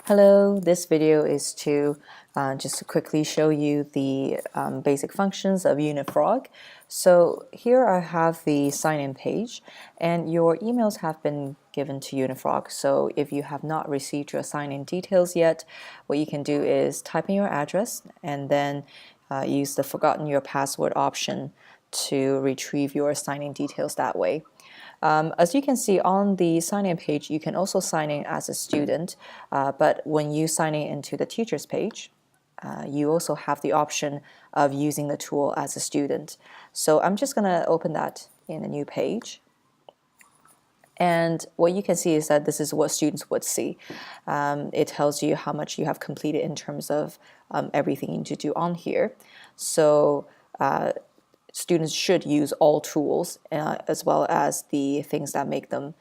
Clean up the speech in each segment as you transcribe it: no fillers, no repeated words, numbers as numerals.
Hello, this video is to just quickly show you the basic functions of unifrog. So here I have the sign-in page, and your emails have been given to unifrog. So if you have not received your sign-in details yet, what you can do is type in your address and then use the forgotten your password option to retrieve your sign-in details that way. As you can see on the sign-in page, you can also sign in as a student, but when you sign in into the teacher's page, you also have the option of using the tool as a student. So I'm just going to open that in a new page. And what you can see is that this is what students would see. It tells you how much you have completed in terms of everything you need to do on here. So students should use all tools as well as the things that make them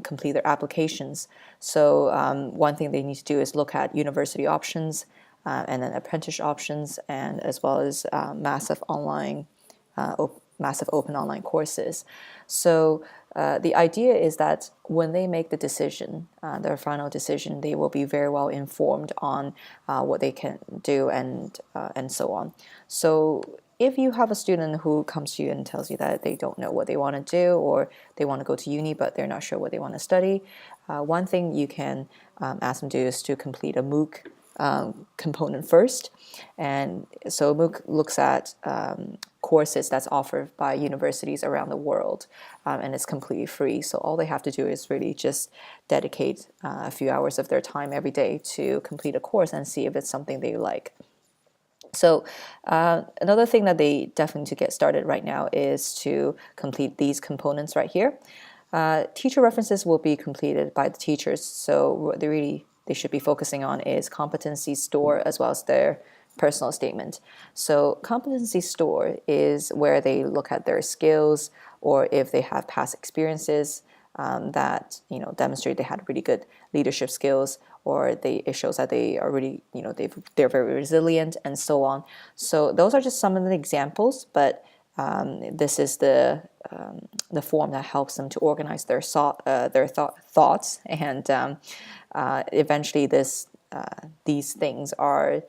complete their applications. So one thing they need to do is look at university options and then apprenticeship options, and as well as massive open online courses. So the idea is that when they make the decision, their final decision, they will be very well informed on what they can do and so on. So if you have a student who comes to you and tells you that they don't know what they want to do, or they want to go to uni but they're not sure what they want to study, one thing you can ask them to do is to complete a MOOC component first. And so MOOC looks at courses that's offered by universities around the world, and it's completely free. So all they have to do is really just dedicate a few hours of their time every day to complete a course and see if it's something they like. So another thing that they definitely need to get started right now is to complete these components right here. Teacher references will be completed by the teachers, so what they should be focusing on is competency store as well as their personal statement. So competency store is where they look at their skills, or if they have past experiences that demonstrate they had really good leadership skills, or it shows that they are really they're very resilient and so on. So those are just some of the examples, but this is the form that helps them to organize their thoughts, and eventually these things are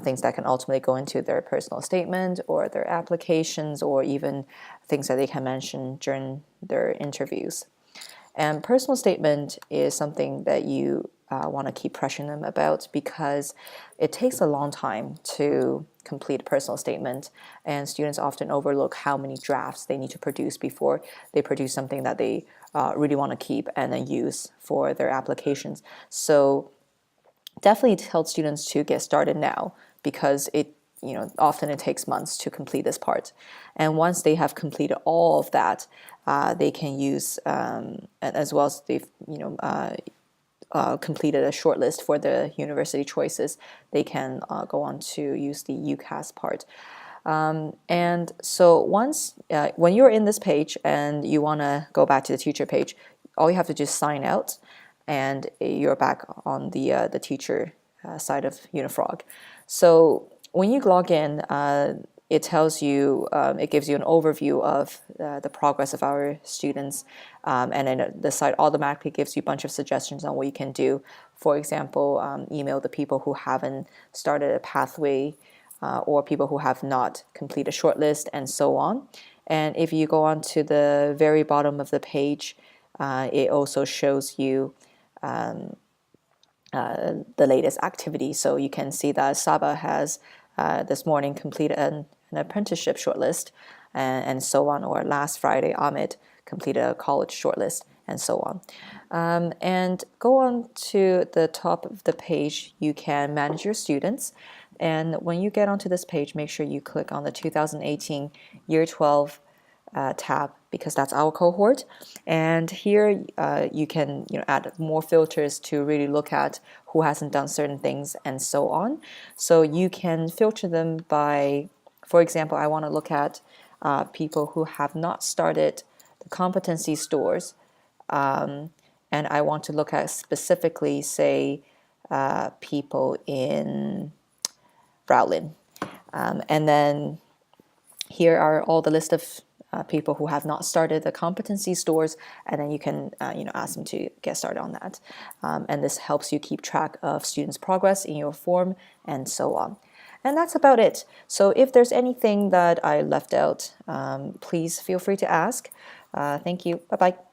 things that can ultimately go into their personal statement or their applications, or even things that they can mention during their interviews. And personal statement is something that you want to keep pressuring them about, because it takes a long time to complete a personal statement, and students often overlook how many drafts they need to produce before they produce something that they really want to keep and then use for their applications. So definitely tell students to get started now, because often it takes months to complete this part. And once they have completed all of that, they can use, as well as they've completed a shortlist for the university choices, they can go on to use the UCAS part. And so once, when you're in this page and you want to go back to the teacher page, all you have to do is sign out, and you're back on the teacher side of unifrog. So when you log in, it tells you, it gives you an overview of the progress of our students, and then the site automatically gives you a bunch of suggestions on what you can do. For example, email the people who haven't started a pathway, or people who have not completed a shortlist, and so on. And if you go on to the very bottom of the page, it also shows you the latest activity. So you can see that Saba has this morning completed an apprenticeship shortlist, and so on, or last Friday Ahmed completed a college shortlist, and so on. And go on to the top of the page, you can manage your students. And when you get onto this page, make sure you click on the 2018 Year 12 tab, because that's our cohort. And here you can add more filters to really look at who hasn't done certain things, and so on. So you can filter them by, for example, I want to look at people who have not started the competency stores, and I want to look at specifically, say, people in Browlin. And then here are all the list of people who have not started the competency stores, and then you can ask them to get started on that. And this helps you keep track of students' progress in your form and so on. And that's about it. So if there's anything that I left out, please feel free to ask. Thank you. Bye-bye.